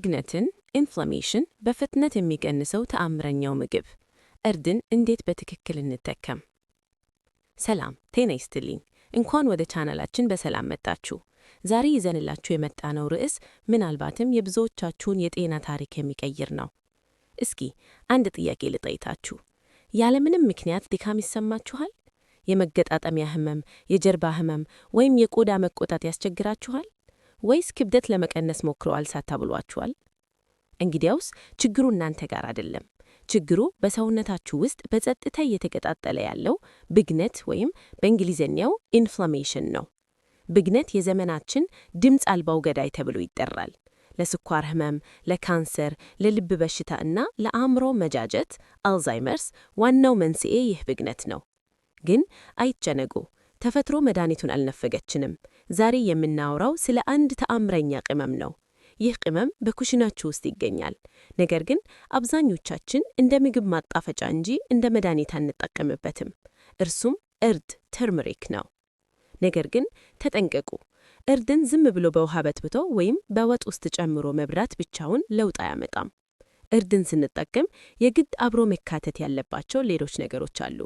ብግነትን ኢንፍላሜሽን በፍጥነት የሚቀንሰው ተአምረኛው ምግብ እርድን እንዴት በትክክል እንጠቀም? ሰላም ጤና ይስጥልኝ። እንኳን ወደ ቻናላችን በሰላም መጣችሁ። ዛሬ ይዘንላችሁ የመጣነው ርዕስ ምናልባትም የብዙዎቻችሁን የጤና ታሪክ የሚቀይር ነው። እስኪ አንድ ጥያቄ ልጠይቃችሁ። ያለምንም ምክንያት ድካም ይሰማችኋል? የመገጣጠሚያ ህመም፣ የጀርባ ህመም ወይም የቆዳ መቆጣት ያስቸግራችኋል? ወይስ ክብደት ለመቀነስ ሞክረዋል ሳታብሏችኋል? እንግዲያውስ ችግሩ እናንተ ጋር አይደለም። ችግሩ በሰውነታችሁ ውስጥ በጸጥታ እየተቀጣጠለ ያለው ብግነት ወይም በእንግሊዝኛው ኢንፍላሜሽን ነው። ብግነት የዘመናችን ድምፅ አልባው ገዳይ ተብሎ ይጠራል። ለስኳር ህመም፣ ለካንሰር፣ ለልብ በሽታ እና ለአእምሮ መጃጀት አልዛይመርስ ዋናው መንስኤ ይህ ብግነት ነው። ግን አይጨነቁ፣ ተፈጥሮ መድኃኒቱን አልነፈገችንም። ዛሬ የምናወራው ስለ አንድ ተአምረኛ ቅመም ነው። ይህ ቅመም በኩሽናችሁ ውስጥ ይገኛል። ነገር ግን አብዛኞቻችን እንደ ምግብ ማጣፈጫ እንጂ እንደ መድኃኒት አንጠቀምበትም። እርሱም እርድ ተርመሪክ ነው። ነገር ግን ተጠንቀቁ፣ እርድን ዝም ብሎ በውሃ በጥብጦ ወይም በወጥ ውስጥ ጨምሮ መብላት ብቻውን ለውጥ አያመጣም። እርድን ስንጠቀም የግድ አብሮ መካተት ያለባቸው ሌሎች ነገሮች አሉ።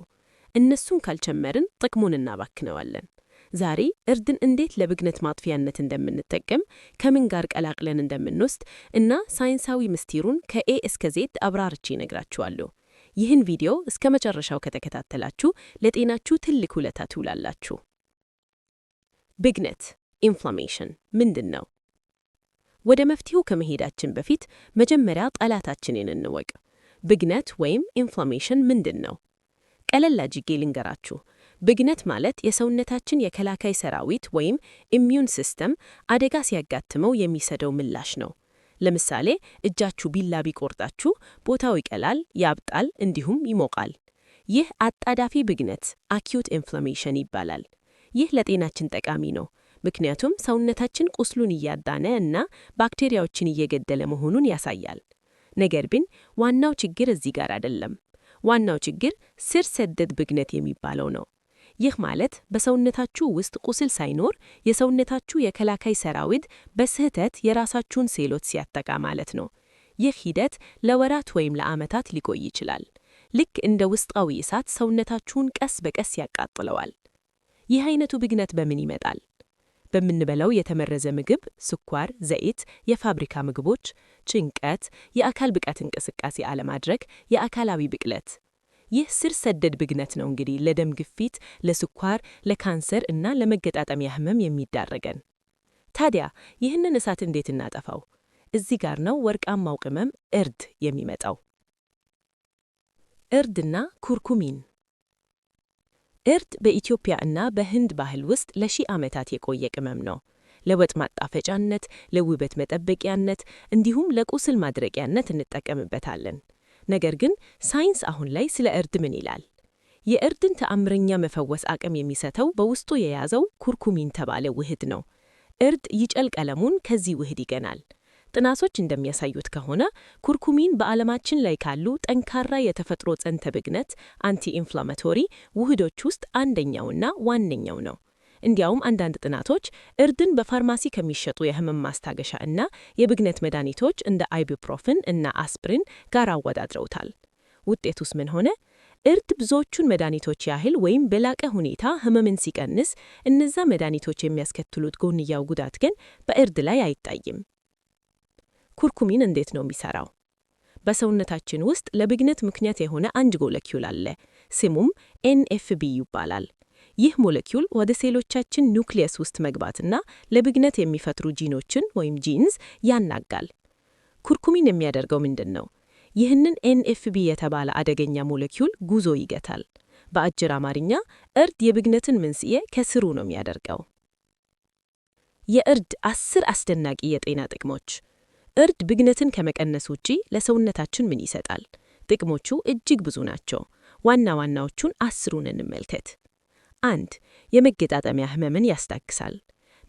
እነሱን ካልጨመርን ጥቅሙን እናባክነዋለን። ዛሬ እርድን እንዴት ለብግነት ማጥፊያነት እንደምንጠቀም፣ ከምን ጋር ቀላቅለን እንደምንወስድ እና ሳይንሳዊ ምስጢሩን ከኤ እስከ ዜድ አብራርቼ እነግራችኋለሁ። ይህን ቪዲዮ እስከ መጨረሻው ከተከታተላችሁ ለጤናችሁ ትልቅ ውለታ ትውላላችሁ። ብግነት ኢንፍላሜሽን ምንድን ነው? ወደ መፍትሄው ከመሄዳችን በፊት መጀመሪያ ጠላታችንን እንወቅ። ብግነት ወይም ኢንፍላሜሽን ምንድን ነው? ቀለል አድርጌ ልንገራችሁ። ብግነት ማለት የሰውነታችን የከላካይ ሰራዊት ወይም ኢሚዩን ሲስተም አደጋ ሲያጋጥመው የሚሰጠው ምላሽ ነው። ለምሳሌ እጃችሁ ቢላ ቢቆርጣችሁ ቦታው ይቀላል፣ ያብጣል፣ እንዲሁም ይሞቃል። ይህ አጣዳፊ ብግነት አኪዩት ኢንፍላሜሽን ይባላል። ይህ ለጤናችን ጠቃሚ ነው፣ ምክንያቱም ሰውነታችን ቁስሉን እያዳነ እና ባክቴሪያዎችን እየገደለ መሆኑን ያሳያል። ነገር ግን ዋናው ችግር እዚህ ጋር አይደለም። ዋናው ችግር ስር ሰደድ ብግነት የሚባለው ነው። ይህ ማለት በሰውነታችሁ ውስጥ ቁስል ሳይኖር የሰውነታችሁ የከላካይ ሰራዊት በስህተት የራሳችሁን ሴሎች ሲያጠቃ ማለት ነው። ይህ ሂደት ለወራት ወይም ለዓመታት ሊቆይ ይችላል። ልክ እንደ ውስጣዊ እሳት ሰውነታችሁን ቀስ በቀስ ያቃጥለዋል። ይህ አይነቱ ብግነት በምን ይመጣል? በምንበላው የተመረዘ ምግብ፣ ስኳር፣ ዘይት፣ የፋብሪካ ምግቦች፣ ጭንቀት፣ የአካል ብቃት እንቅስቃሴ አለማድረግ፣ የአካላዊ ብክለት። ይህ ስር ሰደድ ብግነት ነው እንግዲህ ለደም ግፊት፣ ለስኳር፣ ለካንሰር እና ለመገጣጠሚያ ህመም የሚዳረገን። ታዲያ ይህንን እሳት እንዴት እናጠፋው? እዚህ ጋር ነው ወርቃማው ቅመም እርድ የሚመጣው። እርድና ኩርኩሚን። እርድ በኢትዮጵያ እና በህንድ ባህል ውስጥ ለሺህ ዓመታት የቆየ ቅመም ነው። ለወጥ ማጣፈጫነት፣ ለውበት መጠበቂያነት እንዲሁም ለቁስል ማድረቂያነት እንጠቀምበታለን። ነገር ግን ሳይንስ አሁን ላይ ስለ እርድ ምን ይላል? የእርድን ተአምረኛ መፈወስ አቅም የሚሰጠው በውስጡ የያዘው ኩርኩሚን ተባለ ውህድ ነው። እርድ ይጨል ቀለሙን ከዚህ ውህድ ይገናል። ጥናቶች እንደሚያሳዩት ከሆነ ኩርኩሚን በዓለማችን ላይ ካሉ ጠንካራ የተፈጥሮ ጸንተ ብግነት አንቲ ኢንፍላማቶሪ ውህዶች ውስጥ አንደኛውና ዋነኛው ነው። እንዲያውም አንዳንድ ጥናቶች እርድን በፋርማሲ ከሚሸጡ የህመም ማስታገሻ እና የብግነት መድኃኒቶች እንደ አይቡፕሮfen እና አስፕሪን ጋር አወዳድረውታል። ውጤቱስ ምን ሆነ? እርድ ብዙዎቹን መድኃኒቶች ያህል ወይም በላቀ ሁኔታ ህመምን ሲቀንስ፣ እነዛ መድኃኒቶች የሚያስከትሉት ጎንያው ጉዳት ግን በእርድ ላይ አይታይም። ኩርኩሚን እንዴት ነው የሚሰራው? በሰውነታችን ውስጥ ለብግነት ምክንያት የሆነ አንድ ሞለኪውል አለ። ስሙም NF-B ይባላል። ይህ ሞለኪውል ወደ ሴሎቻችን ኒውክሊየስ ውስጥ መግባትና ለብግነት የሚፈጥሩ ጂኖችን ወይም ጂንስ ያናጋል። ኩርኩሚን የሚያደርገው ምንድን ነው? ይህንን NF-B የተባለ አደገኛ ሞለኪውል ጉዞ ይገታል። በአጭር አማርኛ እርድ የብግነትን መንስኤ ከስሩ ነው የሚያደርገው። የእርድ 10 አስደናቂ የጤና ጥቅሞች። እርድ ብግነትን ከመቀነስ ውጪ ለሰውነታችን ምን ይሰጣል? ጥቅሞቹ እጅግ ብዙ ናቸው። ዋና ዋናዎቹን 10ን እንመልከት። 1. የመገጣጠሚያ ህመምን ያስታግሳል።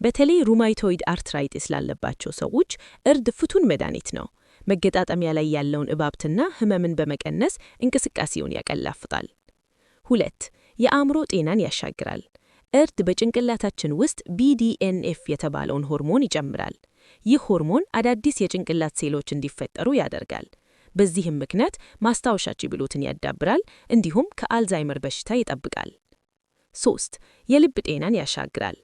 በተለይ ሩማቶይድ አርትራይቲስ ላለባቸው ሰዎች እርድ ፍቱን መድኃኒት ነው። መገጣጠሚያ ላይ ያለውን እባብትና ህመምን በመቀነስ እንቅስቃሴውን ያቀላፍጣል። 2. የአእምሮ ጤናን ያሻግራል። እርድ በጭንቅላታችን ውስጥ BDNF የተባለውን ሆርሞን ይጨምራል። ይህ ሆርሞን አዳዲስ የጭንቅላት ሴሎች እንዲፈጠሩ ያደርጋል። በዚህም ምክንያት ማስታወሻ ችሎታን ያዳብራል፣ እንዲሁም ከአልዛይመር በሽታ ይጠብቃል። 3. የልብ ጤናን ያሻግራል።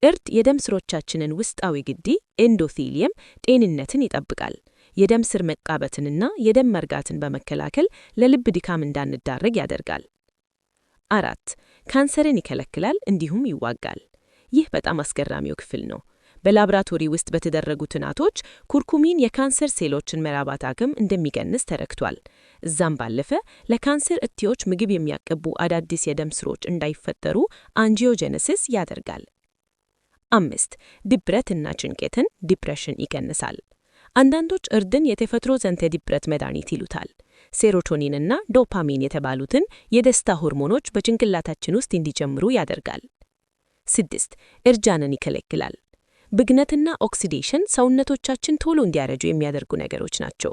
እርድ የደም ስሮቻችንን ውስጣዊ ግዲ ኤንዶቴሊየም ጤንነትን ይጠብቃል። የደም ስር መቃበትንና የደም መርጋትን በመከላከል ለልብ ድካም እንዳንዳረግ ያደርጋል። 4. ካንሰርን ይከለክላል እንዲሁም ይዋጋል። ይህ በጣም አስገራሚው ክፍል ነው። በላብራቶሪ ውስጥ በተደረጉ ጥናቶች ኩርኩሚን የካንሰር ሴሎችን መራባት አቅም እንደሚቀንስ ተረድቷል። እዛም ባለፈ ለካንሰር እጢዎች ምግብ የሚያቀቡ አዳዲስ የደም ስሮች እንዳይፈጠሩ አንጂዮጀነሲስ ያደርጋል። 5. ድብረትና ጭንቀትን ዲፕሬሽን ይቀንሳል። አንዳንዶች እርድን የተፈጥሮ ዘንተ ድብረት መድኃኒት ይሉታል። ሴሮቶኒንና ዶፓሚን የተባሉትን የደስታ ሆርሞኖች በጭንቅላታችን ውስጥ እንዲጨምሩ ያደርጋል። 6. እርጃንን ይከለክላል። ብግነትና ኦክሲዴሽን ሰውነቶቻችን ቶሎ እንዲያረጁ የሚያደርጉ ነገሮች ናቸው።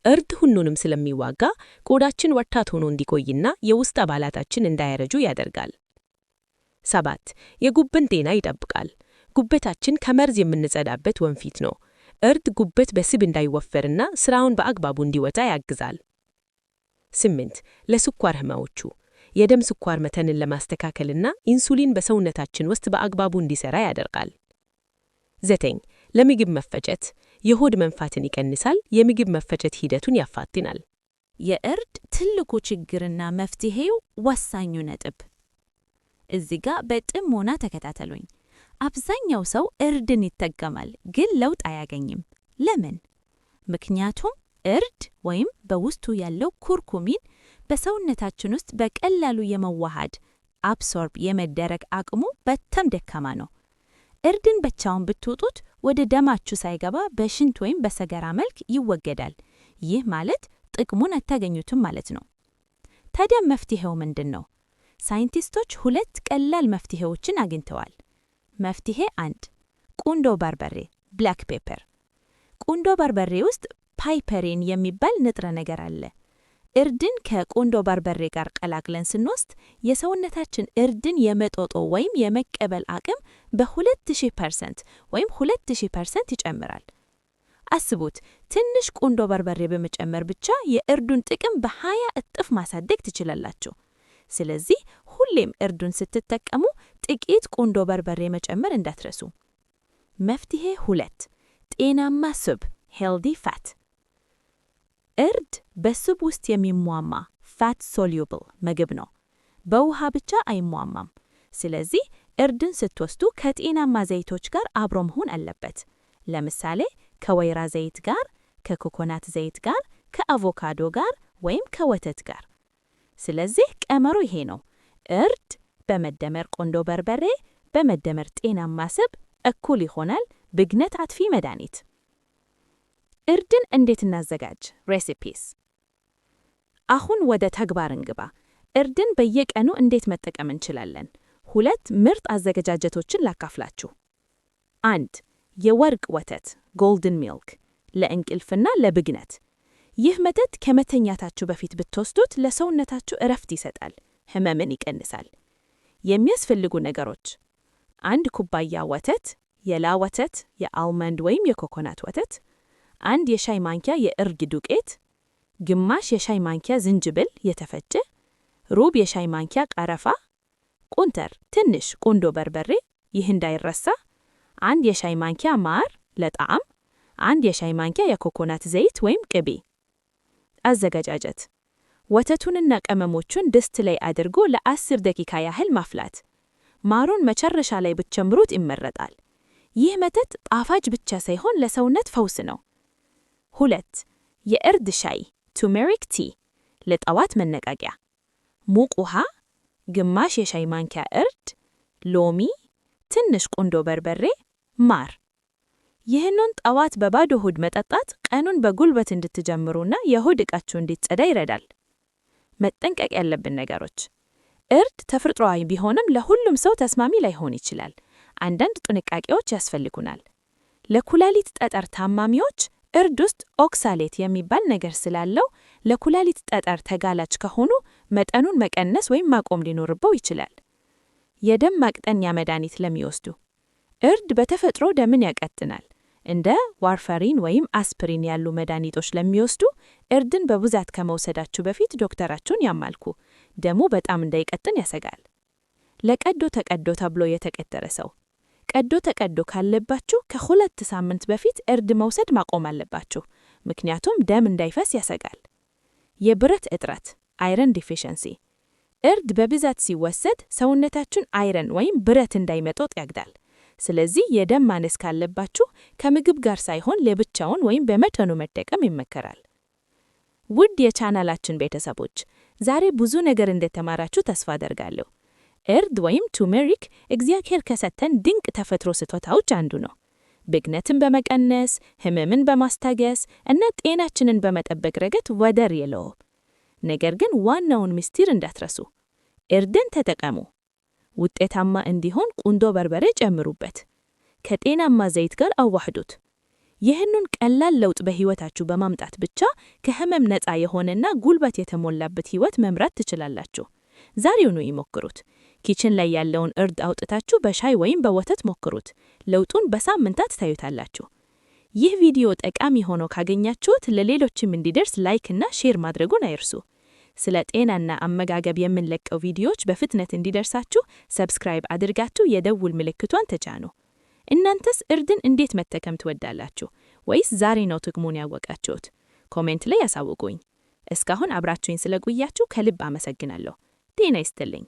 እርድ ሁሉንም ስለሚዋጋ ቆዳችን ወጣት ሆኖ እንዲቆይና የውስጥ አባላታችን እንዳያረጁ ያደርጋል። 7. የጉበት ጤና ይጠብቃል። ጉበታችን ከመርዝ የምንጸዳበት ወንፊት ነው። እርድ ጉበት በስብ እንዳይወፈርና ስራውን በአግባቡ እንዲወጣ ያግዛል። 8. ለስኳር ህመሞቹ የደም ስኳር መጠንን ለማስተካከልና ኢንሱሊን በሰውነታችን ውስጥ በአግባቡ እንዲሰራ ያደርጋል። 9. ለምግብ መፈጨት የሆድ መንፋትን ይቀንሳል፣ የምግብ መፈጨት ሂደቱን ያፋጥናል። የእርድ ትልቁ ችግርና መፍትሄው ወሳኙ ነጥብ እዚህ ጋር በጥሞና ተከታተሉኝ። አብዛኛው ሰው እርድን ይጠቀማል፣ ግን ለውጥ አያገኝም። ለምን? ምክንያቱም እርድ ወይም በውስጡ ያለው ኩርኩሚን በሰውነታችን ውስጥ በቀላሉ የመዋሃድ አብሶርብ የመደረግ አቅሙ በጣም ደካማ ነው። እርድን ብቻውን ብትውጡት ወደ ደማችሁ ሳይገባ በሽንት ወይም በሰገራ መልክ ይወገዳል። ይህ ማለት ጥቅሙን አታገኙትም ማለት ነው። ታዲያ መፍትሄው ምንድን ነው? ሳይንቲስቶች ሁለት ቀላል መፍትሄዎችን አግኝተዋል። መፍትሄ 1 ቁንዶ በርበሬ ብላክ ፔፐር። ቁንዶ በርበሬ ውስጥ ፓይፐሪን የሚባል ንጥረ ነገር አለ። እርድን ከቁንዶ በርበሬ ጋር ቀላቅለን ስንወስድ የሰውነታችን እርድን የመጦጦ ወይም የመቀበል አቅም በ2000% ወይም 2000% ይጨምራል። አስቡት፣ ትንሽ ቁንዶ በርበሬ በመጨመር ብቻ የእርዱን ጥቅም በ20 እጥፍ ማሳደግ ትችላላችሁ። ስለዚህ ሁሌም እርዱን ስትጠቀሙ ጥቂት ቁንዶ በርበሬ መጨመር እንዳትረሱ። መፍትሄ 2 ጤናማ ስብ ሄልዲ ፋት። እርድ በስብ ውስጥ የሚሟማ ፋት ሶሉብል ምግብ ነው። በውሃ ብቻ አይሟማም። ስለዚህ እርድን ስትወስዱ ከጤናማ ዘይቶች ጋር አብሮ መሆን አለበት። ለምሳሌ ከወይራ ዘይት ጋር፣ ከኮኮናት ዘይት ጋር፣ ከአቮካዶ ጋር ወይም ከወተት ጋር። ስለዚህ ቀመሩ ይሄ ነው። እርድ በመደመር ቁንዶ በርበሬ በመደመር ጤናማ ስብ እኩል ይሆናል ብግነት አጥፊ መድኃኒት። እርድን እንዴት እናዘጋጅ? ሬሲፒስ። አሁን ወደ ተግባር እንግባ። እርድን በየቀኑ እንዴት መጠቀም እንችላለን? 2 ምርጥ አዘገጃጀቶችን ላካፍላችሁ። 1 የወርቅ ወተት ጎልደን ሚልክ ለእንቅልፍና ለብግነት። ይህ መጠጥ ከመተኛታችሁ በፊት ብትወስዱት ለሰውነታችሁ እረፍት ይሰጣል፣ ህመምን ይቀንሳል። የሚያስፈልጉ ነገሮች 1 ኩባያ ወተት፣ የላ ወተት፣ የአልመንድ ወይም የኮኮናት ወተት፣ 1 የሻይ ማንኪያ የእርድ ዱቄት፣ ግማሽ የሻይ ማንኪያ ዝንጅብል የተፈጨ፣ ሩብ የሻይ ማንኪያ ቀረፋ፣ ቁንተር ትንሽ ቁንዶ በርበሬ፣ ይህ እንዳይረሳ፣ 1 የሻይ ማንኪያ ማር ለጣዕም፣ 1 የሻይ ማንኪያ የኮኮናት ዘይት ወይም ቅቤ። አዘገጃጀት ወተቱንና ቅመሞቹን ድስት ላይ አድርጎ ለ10 ደቂቃ ያህል ማፍላት። ማሩን መጨረሻ ላይ ብትጨምሩት ይመረጣል። ይህ መጠጥ ጣፋጭ ብቻ ሳይሆን ለሰውነት ፈውስ ነው። 2 የእርድ ሻይ ቱርሜሪክ ቲ ለጠዋት መነቃቂያ። ሙቅ ውሃ፣ ግማሽ የሻይ ማንኪያ እርድ፣ ሎሚ፣ ትንሽ ቁንዶ በርበሬ፣ ማር። ይህንን ጠዋት በባዶ ሆድ መጠጣት ቀኑን በጉልበት እንድትጀምሩና የሆድ ዕቃችሁ እንዲጸዳ ይረዳል። መጠንቀቅ ያለብን ነገሮች እርድ ተፈጥሯዊ ቢሆንም ለሁሉም ሰው ተስማሚ ላይሆን ይችላል። አንዳንድ ጥንቃቄዎች ያስፈልጉናል። ለኩላሊት ጠጠር ታማሚዎች እርድ ውስጥ ኦክሳሌት የሚባል ነገር ስላለው ለኩላሊት ጠጠር ተጋላጭ ከሆኑ መጠኑን መቀነስ ወይም ማቆም ሊኖርበው ይችላል። የደም ማቅጠኛ መድኃኒት ለሚወስዱ እርድ በተፈጥሮ ደምን ያቀጥናል። እንደ ዋርፋሪን ወይም አስፕሪን ያሉ መድኃኒቶች ለሚወስዱ እርድን በብዛት ከመውሰዳችሁ በፊት ዶክተራችሁን ያማልኩ። ደሙ በጣም እንዳይቀጥን ያሰጋል። ለቀዶ ተቀዶ ተብሎ የተቀጠረ ሰው ቀዶ ተቀዶ ካለባችሁ ከ2 ሳምንት በፊት እርድ መውሰድ ማቆም አለባችሁ፣ ምክንያቱም ደም እንዳይፈስ ያሰጋል። የብረት እጥረት አይረን ዲፊሸንሲ እርድ በብዛት ሲወሰድ ሰውነታችን አይረን ወይም ብረት እንዳይመጦጥ ያግዳል። ስለዚህ የደም ማነስ ካለባችሁ ከምግብ ጋር ሳይሆን ለብቻውን ወይም በመጠኑ መጠቀም ይመከራል። ውድ የቻናላችን ቤተሰቦች ዛሬ ብዙ ነገር እንደተማራችሁ ተስፋ አደርጋለሁ። እርድ ወይም ቱርመሪክ እግዚአብሔር ከሰጠን ድንቅ ተፈጥሮ ስጦታዎች አንዱ ነው። ብግነትን በመቀነስ ህመምን በማስታገስ እና ጤናችንን በመጠበቅ ረገድ ወደር የለውም። ነገር ግን ዋናውን ምስጢር እንዳትረሱ፣ እርድን ተጠቀሙ። ውጤታማ እንዲሆን ቁንዶ በርበሬ ጨምሩበት። ከጤናማ ዘይት ጋር አዋህዱት። ይህንን ቀላል ለውጥ በህይወታችሁ በማምጣት ብቻ ከህመም ነፃ የሆነና ጉልበት የተሞላበት ህይወት መምራት ትችላላችሁ። ዛሬውኑ ይሞክሩት። ኪችን ላይ ያለውን እርድ አውጥታችሁ በሻይ ወይም በወተት ሞክሩት። ለውጡን በሳምንታት ታዩታላችሁ። ይህ ቪዲዮ ጠቃሚ ሆኖ ካገኛችሁት ለሌሎችም እንዲደርስ ላይክ እና ሼር ማድረጉን አይርሱ። ስለ ጤናና አመጋገብ የምንለቀው ቪዲዮዎች በፍጥነት እንዲደርሳችሁ ሰብስክራይብ አድርጋችሁ የደውል ምልክቷን ተጫኑ። እናንተስ እርድን እንዴት መጠቀም ትወዳላችሁ? ወይስ ዛሬ ነው ጥቅሙን ያወቃችሁት? ኮሜንት ላይ ያሳውቁኝ። እስካሁን አብራችሁኝ ስለቆያችሁ ከልብ አመሰግናለሁ። ጤና ይስጥልኝ።